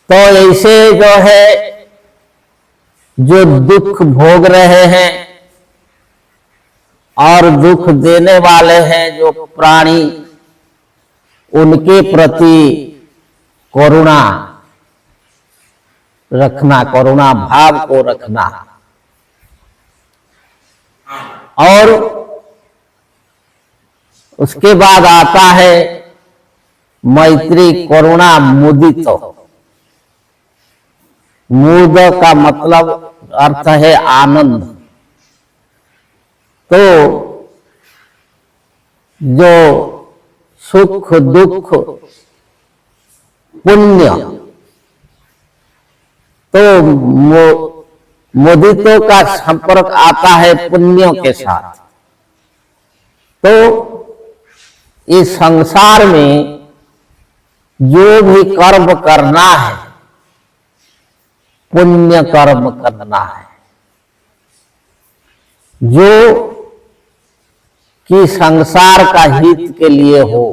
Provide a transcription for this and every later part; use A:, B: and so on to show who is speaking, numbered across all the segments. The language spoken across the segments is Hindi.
A: तो ऐसे जो है जो दुख भोग रहे हैं और दुख देने वाले हैं जो प्राणी, उनके प्रति करुणा रखना, करुणा भाव को रखना। और उसके बाद आता है मैत्री करुणा मुदित। मुद का मतलब अर्थ है आनंद। तो जो सुख दुख पुण्य, तो मुदितों का संपर्क आता है पुण्यों के साथ। तो इस संसार में जो भी कर्म करना है, पुण्य कर्म करना है, जो कि संसार का हित के लिए हो,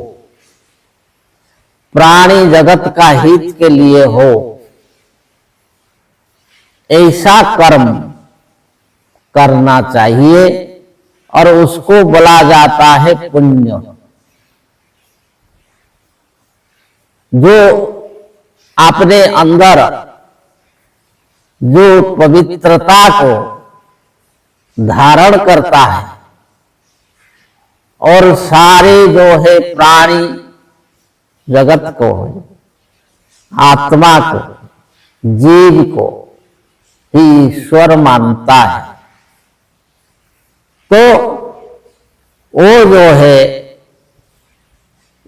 A: प्राणी जगत का हित के लिए हो, ऐसा कर्म करना चाहिए और उसको बोला जाता है पुण्य। जो अपने अंदर जो पवित्रता को धारण करता है और सारे जो है प्राणी जगत को, आत्मा को, जीव को ही ईश्वर मानता है, तो वो जो है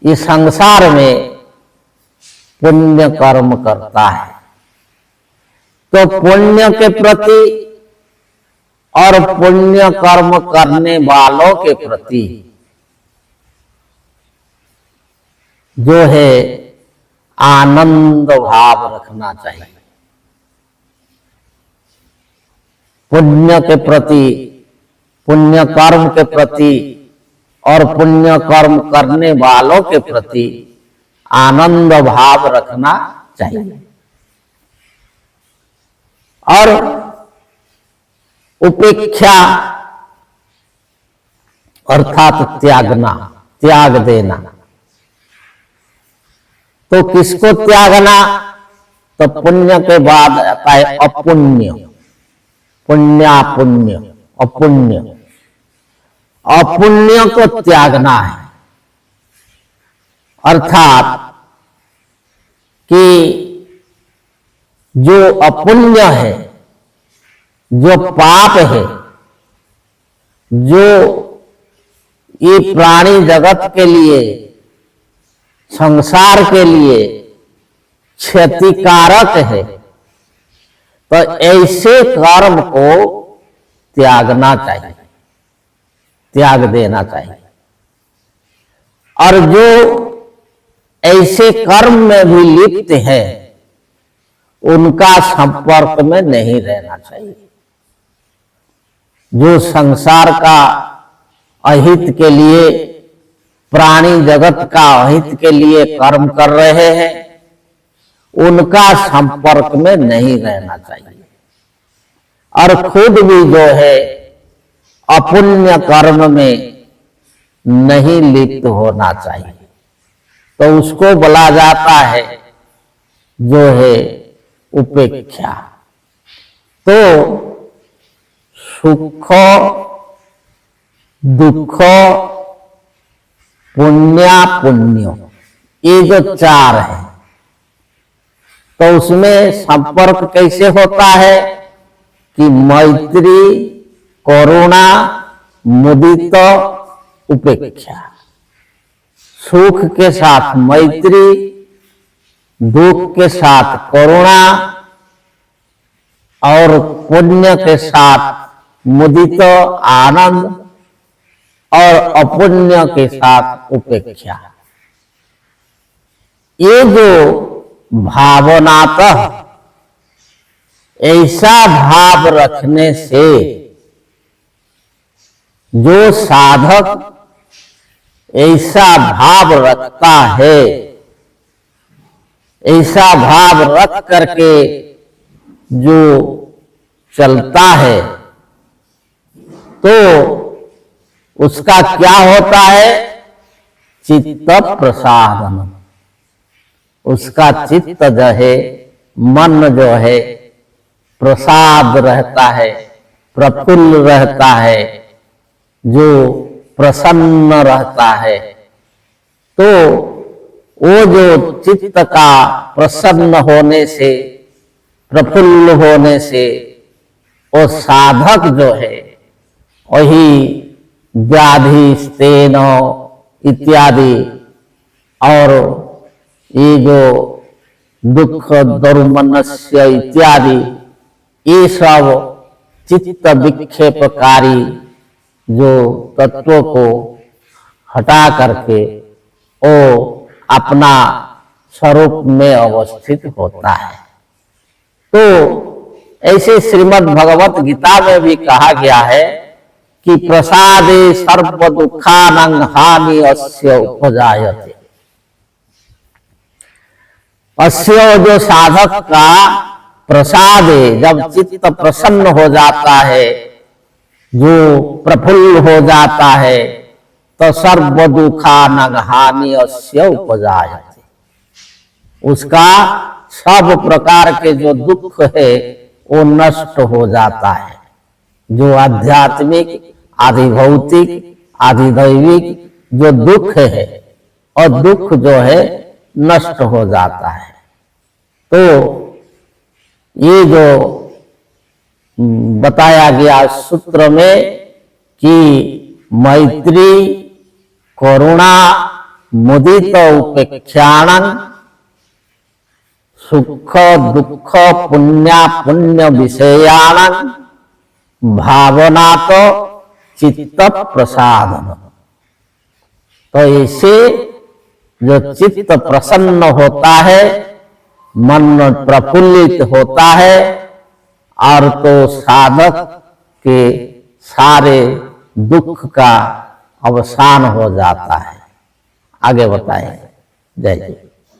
A: इस संसार में पुण्य कर्म करता है। तो पुण्य के प्रति और पुण्य कर्म करने वालों के प्रति जो है आनंद भाव रखना चाहिए। पुण्य के प्रति, पुण्य कर्म के प्रति और पुण्य कर्म करने वालों के प्रति आनंद भाव रखना चाहिए। और उपेक्षा अर्थात त्यागना, त्याग देना। तो किसको त्यागना? तो पुण्य के बाद आता है अपुण्य, पुण्यापुण्य, अपुण्य। अपुण्य को त्यागना है, अर्थात कि जो अपुण्य है, जो पाप है, जो ये प्राणी जगत के लिए, संसार के लिए क्षतिकारक है, तो ऐसे कर्म को त्यागना चाहिए, त्याग देना चाहिए। और जो ऐसे कर्म में भी लिप्त है, उनका संपर्क में नहीं रहना चाहिए। जो संसार का अहित के लिए, प्राणी जगत का अहित के लिए कर्म कर रहे हैं, उनका संपर्क में नहीं रहना चाहिए। और खुद भी जो है अपुण्य कर्म में नहीं लिप्त होना चाहिए। तो उसको बोला जाता है जो है उपेक्षा। तो सुख दुख पुण्यापुण्य, ये जो चार है, तो उसमें संपर्क कैसे होता है कि मैत्री, करुणा, मुदित, उपेक्षा। सुख के साथ मैत्री, दुख के साथ करुणा और पुण्य के साथ मुदित आनंद और अपुण्य के साथ उपेक्षा। ये जो भावनातः ऐसा भाव रखने से जो साधक ऐसा भाव रखता है, ऐसा भाव रख करके जो चलता है, तो उसका क्या होता है? चित्त प्रसादन। उसका चित्त जो है, मन जो है, प्रसाद रहता है, प्रफुल्ल रहता है, जो प्रसन्न रहता है। तो वो जो चित्त का प्रसन्न होने से, प्रफुल्ल होने से, वो साधक जो है वही व्याधि, स्तेन इत्यादि और ये जो दुख, दुर्मनस्य इत्यादि, ये सब चित्त विक्षेपकारी जो तत्वों को हटा करके वो अपना स्वरूप में अवस्थित होता है। तो ऐसे श्रीमद् भगवत गीता में भी कहा गया है कि प्रसादे सर्व दुखानां हानि अस्य उपजायते। अस्य जो साधक का प्रसादे, जब चित्त प्रसन्न हो जाता है, जो प्रफुल्ल हो जाता है, तो सर्व दुखानां हानि अस्य उपजायते। उसका सब प्रकार के जो दुख है वो नष्ट हो जाता है। जो आध्यात्मिक, आदि भौतिक, आदि दैविक जो दुख है, और दुख जो है नष्ट हो जाता है। तो ये जो बताया गया सूत्र में कि मैत्री, करुणा, मुदित, उपेक्षाणं सुख दुख पुण्या पुण्य विषयाणं भावना तो चित्त प्रसादन। तो ऐसे जो चित्त प्रसन्न होता है, मन प्रफुल्लित होता है, और तो साधक के सारे दुख का अवसान हो जाता है। आगे बताएं। जय जय।